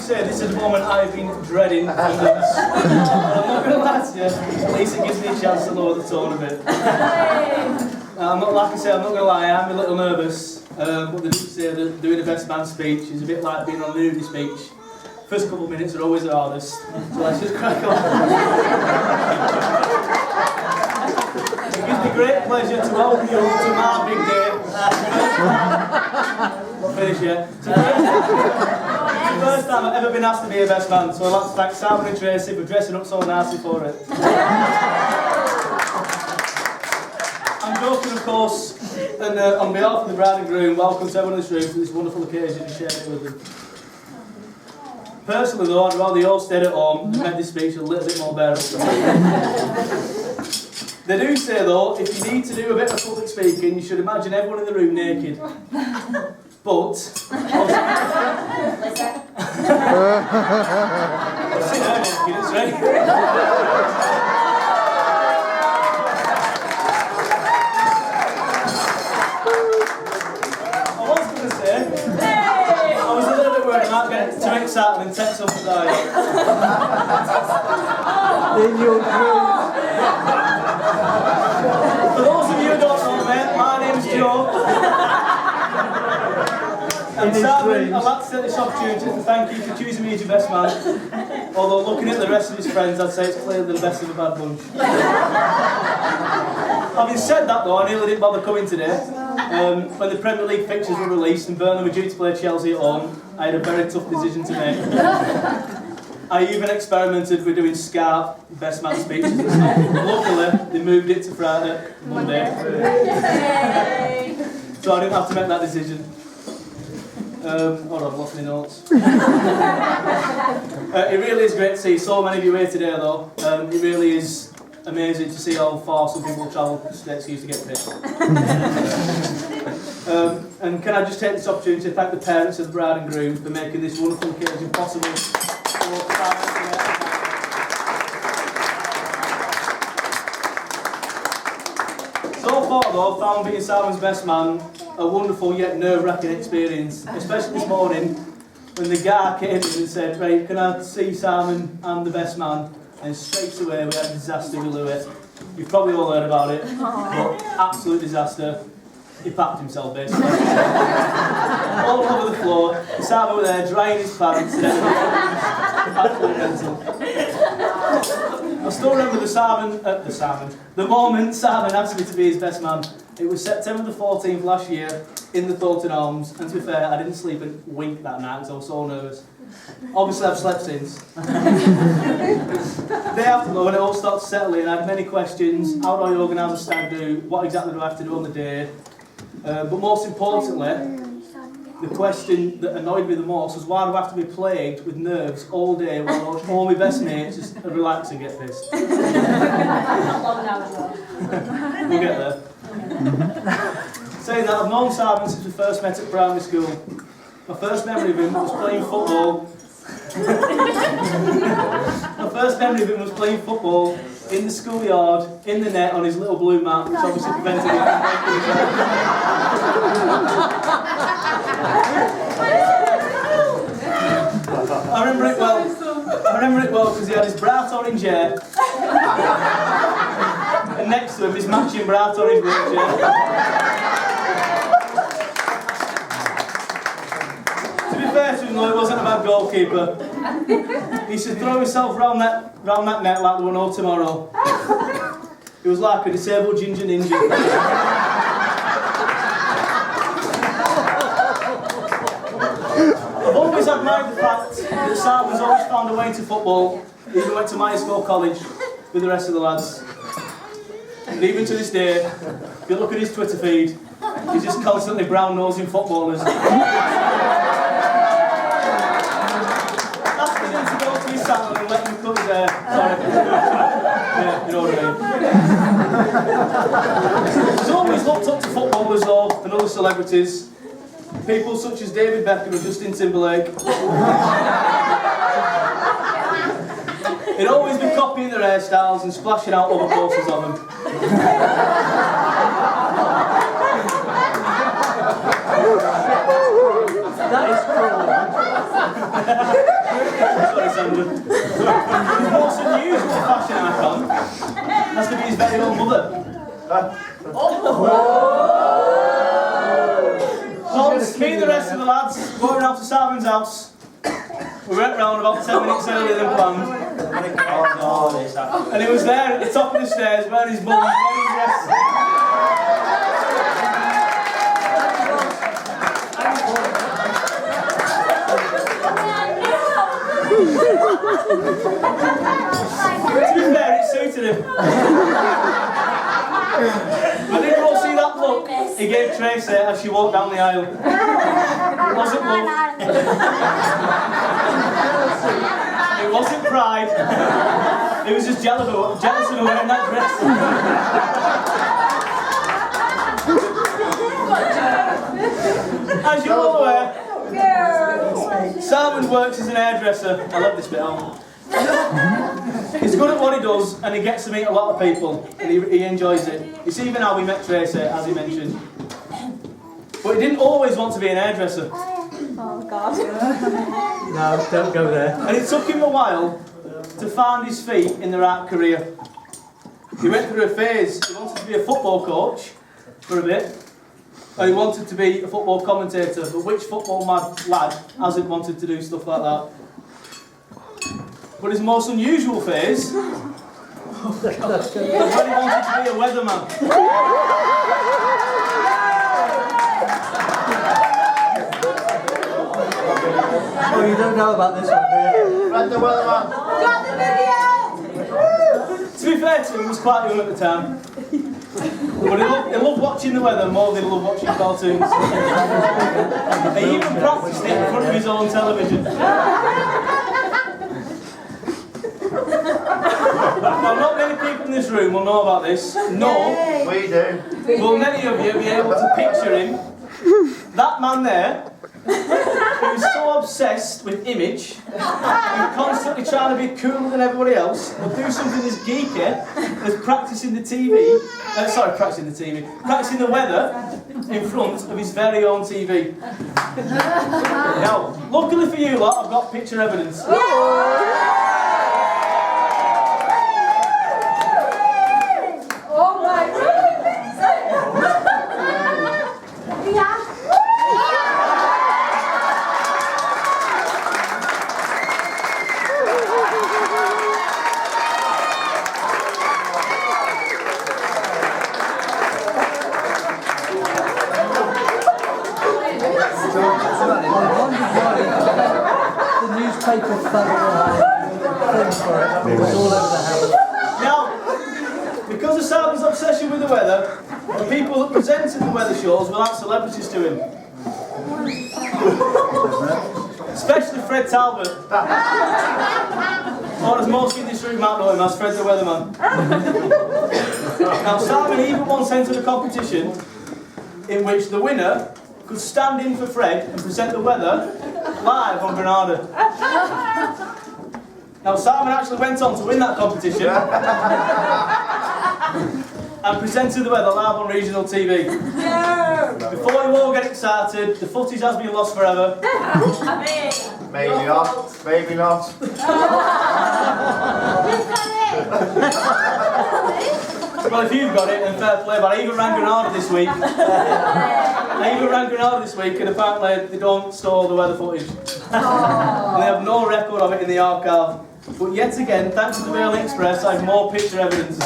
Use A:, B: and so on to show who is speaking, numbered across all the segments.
A: say, this is the moment I've been dreading for months. I'm not going to lie to you, at least it gives me a chance to lower the tone a bit. I'm not, like I say, I'm not going to lie, I'm a little nervous, but they do say that doing a best man speech is a bit like being on a nudie speech. First couple of minutes are always the hardest, so let's just crack on. It gives me great pleasure to welcome you to my big day. Not finished yet. It's the first time I've ever been asked to be a best man, so I'd like to thank Simon and Tracy for dressing up so nicely for it. I'm joking, of course, and on behalf of the bride and groom, welcome to everyone in this room for this wonderful occasion and sharing it with them. Personally though, I'd rather you all stayed at home and made this speech a little bit more bearable. They do say though, if you need to do a bit of public speaking, you should imagine everyone in the room naked. But... I've seen her naked, it's right. Too excited and text off the dial. In your dream. For those of you who don't know me, my name's Joe. And Simon, I'd like to take this opportunity to thank you for choosing me as your best man. Although looking at the rest of his friends, I'd say it's clearly the best of a bad bunch. Having said that though, I nearly didn't bother coming today. When the Premier League fixtures were released and Burnley were due to play Chelsea at home, I had a very tough decision to make. I even experimented with doing Scarf best man speeches and stuff. Luckily, they moved it to Monday. So I didn't have to make that decision. Hold on, I've lost my notes. It really is great to see so many of you here today though. It really is amazing to see how far some people travel just to excuse to get paid. And can I just take this opportunity to thank the parents of the bride and groom for making this wonderful occasion possible. So far though, I found being Simon's best man a wonderful yet nerve-wracking experience, especially this morning when the guy came in and said, right, can I see Simon, I'm the best man, and straight away we had a disaster with Lewis. You've probably all heard about it, but absolute disaster. He packed himself basically. All over the floor, Simon was there drying his pants and everything. Absolutely mental. I still remember the moment Simon asked me to be his best man. It was September the 14th last year in the Thornton Arms, and to be fair, I didn't sleep a wink that night because I was so nervous. Obviously I've slept since. Day after though, when it all started settling, I had many questions. How do I organise a stag do? What exactly do I have to do on the day? But most importantly, the question that annoyed me the most was why do I have to be plagued with nerves all day while all my best mates just relax and get pissed? We'll get there. Saying that, I've known Simon since we first met at primary school. My first memory of him was playing football. My first memory of him was playing football in the schoolyard, in the net, on his little blue mat, which obviously prevented him from breaking his leg. I remember it well because he had his bright orange hair, and next to him his matching bright orange blue shirt. To be fair to him though, he wasn't a bad goalkeeper. He used to throw himself round that net like there were no tomorrow. He was like a disabled ginger ninja. I've always admired the fact that Simon's always found a way to football. He even went to my school college with the rest of the lads. And even to this day, if you look at his Twitter feed, he's just constantly brown-nosing footballers. Asking him to go to his salon and let him cut his hair. Sorry. Yeah, you know what I mean. He's always looked up to footballers though, and other celebrities. People such as David Beckham and Justin Timberlake. He'd always be copying their hairstyles and splashing out other posters of them. That is cool. Alexander. His most unusual fashion icon has to be his very own mother. Once, me and the rest of the lads going out to Simon's house. We went round about 10 minutes earlier than planned. And he was there at the top of the stairs wearing his mum's wedding dress. To be fair, it suited him. But did you all see that look he gave Tracy as she walked down the aisle? It wasn't love. It wasn't pride. It was just jealous of her wearing that dress. As you're all aware, Simon works as an hairdresser. I love this bit, Alan. He's good at what he does and he gets to meet a lot of people and he enjoys it. It's even how we met Tracy, as he mentioned. But he didn't always want to be an hairdresser.
B: Oh God.
C: No, don't go there.
A: And it took him a while to find his feet in the right career. He went through a phase. He wanted to be a football coach for a bit. And he wanted to be a football commentator. But which football lad hasn't wanted to do stuff like that? But his most unusual phase was when he wanted to be a weatherman.
C: Oh, you don't know about this one, do you?
D: Right, the weatherman.
B: Got the video!
A: To be fair to him, he was quite young at the time. But he loved watching the weather more than he loved watching cartoons. He even practiced it in front of his own television. Now, not many people in this room will know about this. No.
D: We do.
A: Will many of you be able to picture him? That man there, who's so obsessed with image, and constantly trying to be cooler than everybody else, will do something as geeky as practicing the weather in front of his very own TV. Now, luckily for you lot, I've got picture evidence.
C: The newspaper things for it. It was all over the house.
A: Now, because of Simon's obsession with the weather, the people that presented the weather shows will add celebrities to him. Especially Fred Talbot. Or as most in this room might know him as Fred the Weatherman. Now, Simon even once entered a competition in which the winner could stand in for Fred and present the weather live on Granada. Now, Simon actually went on to win that competition and presented the weather live on regional TV. Before you all get excited, the footage has been lost forever.
D: Maybe not. Maybe not.
A: Well, if you've got it, then fair play, but I even ran Granada this week. And apparently they don't store the weather footage. And they have no record of it in the archive. But yet again, thanks to the Mail Express, I have more picture evidence.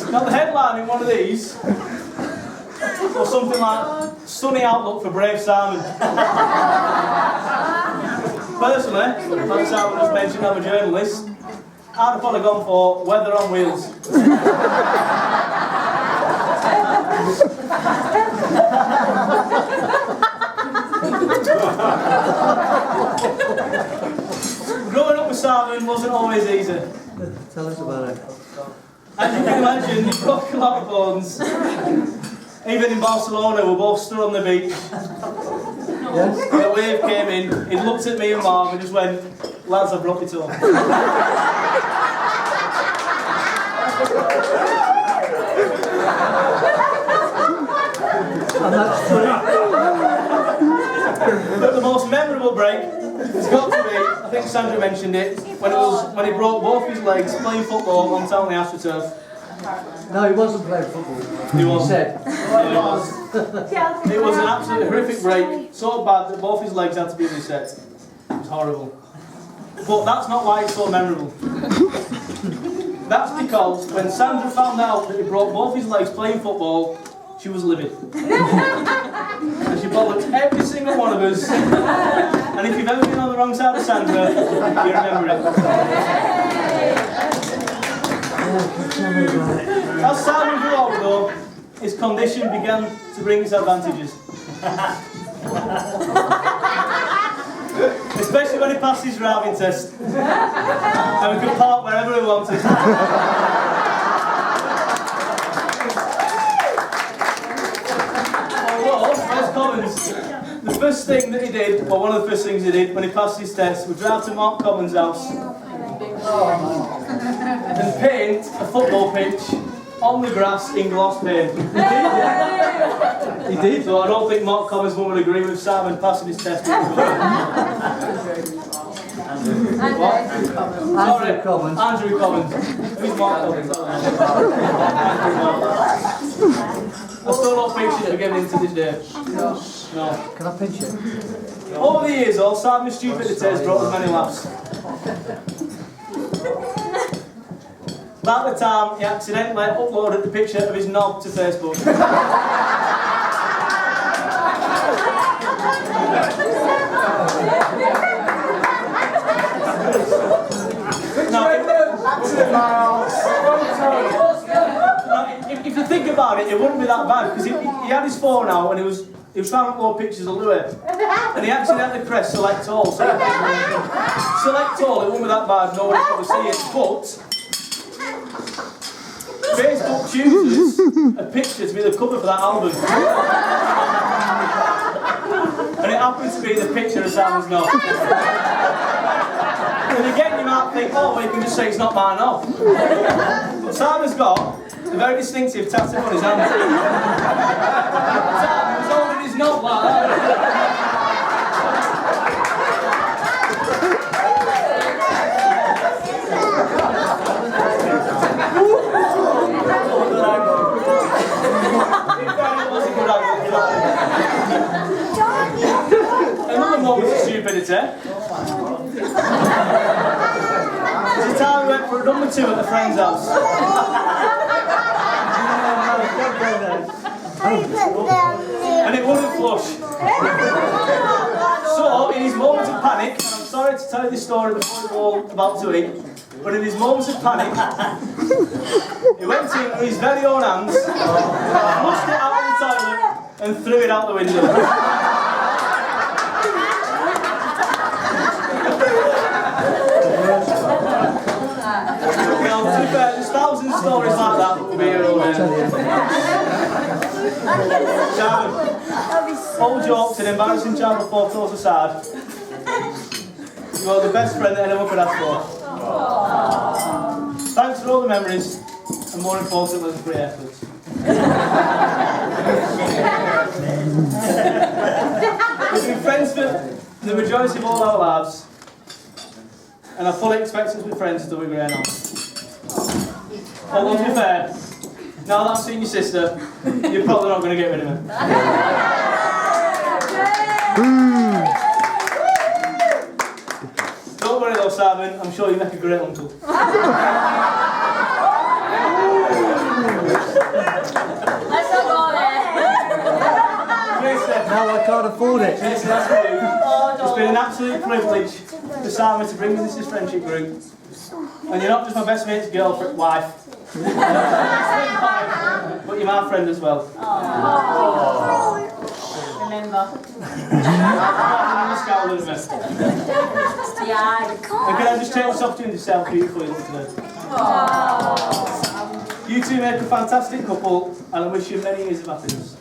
A: Now the headline in one of these was something like "Sunny Outlook for Brave Simon." Personally, like Simon just mentioned, I'm a journalist. I'd have probably gone for "Weather on Wheels." Growing up with Simon wasn't always easy.
C: Tell us about it.
A: As you can imagine, he broke a lot of bones. Even in Barcelona, we both stood on the beach.
C: Yes?
A: The wave came in, he looked at me and Marv and just went, lads, I broke it all.
C: And that's true.
A: But the most memorable break has got to be, I think Sandra mentioned it, when he broke both his legs playing football on town the AstroTurf.
C: No, he wasn't playing football.
A: He was.
C: He said.
A: It was an absolutely horrific break, so bad that both his legs had to be reset. It was horrible. But that's not why it's so memorable. That's because when Sandra found out that he broke both his legs playing football, she was livid. And she bothered every single one of us. And if you've ever been on the wrong side of Sandra, you remember it. As Simon grew older though, his condition began to bring its advantages. Especially when he passed his driving test. And we could park wherever we wanted. Although, West Commons, the first thing that he did, or one of the first things he did when he passed his test, was drive to Mark Commons' house and paint a football pitch on the grass in gloss paint. He did? So I don't think Mark Commons would agree with Simon passing his test.
C: Andrew Commons.
A: Andrew Commons. Who's Mark Commons? I still don't think she's forgiven him to this day. No.
C: Can I pinch it?
A: Over the years, though, Simon's stupidity has brought us many laughs. About the time he accidentally uploaded the picture of his knob to Facebook. If you think about it, it wouldn't be that bad because he had his phone out and he was trying to upload pictures of Louis and he accidentally pressed select all. So select all, it wouldn't be that bad, nobody could see it. But Facebook chooses a picture to be the cover for that album. And it happens to be the picture of Simon's knob. And again you might think, oh well you can just say it's not my knob. But Simon's got a very distinctive tattoo on his hand. Simon was holding his knob like that. Another moment of stupidity. There's a time we went for a number 2 at a friend's house. And it wouldn't flush. So, in his moments of panic, and I'm sorry to tell you this story before we were about to eat, but in his moments of panic, he went in with his very own hands, flushed it out of the toilet, and threw it out the window. Well, to be fair, there's thousands of stories like that will be here all day. Old jokes and embarrassing childhood photos aside, you are the best friend that anyone could ask for. Thanks for all the memories, and more importantly, the free efforts. We've been friends for the majority of all our lives, and I fully expect us to be friends until we grow up. Although to be fair, now that I've seen your sister, you're probably not going to get rid of her. Don't worry though, Simon, I'm sure you make a great uncle.
B: Let's not go there.
C: No, I can't afford it.
A: Jason, that's for you. It's been an absolute privilege for Simon to bring me this friendship group. And you're not just my best mate's girlfriend, wife. But you're my friend as well.
B: remember. Yeah.
A: And can I just take this opportunity to say how beautiful you look today? You two make a fantastic couple, and I wish you many years of happiness.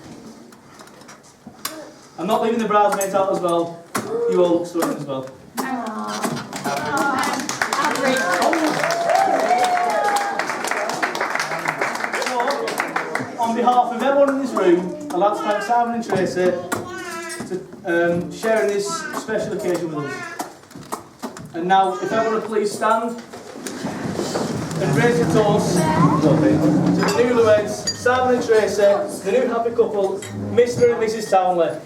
A: I'm not leaving the bridesmaids out as well. You all look stunning as well. On behalf of everyone in this room, I'd like to thank Simon and Tracy for sharing this special occasion with us. And now, if everyone would please stand and raise your toast to the newlyweds, Simon and Tracy, the new happy couple, Mr. and Mrs. Townley.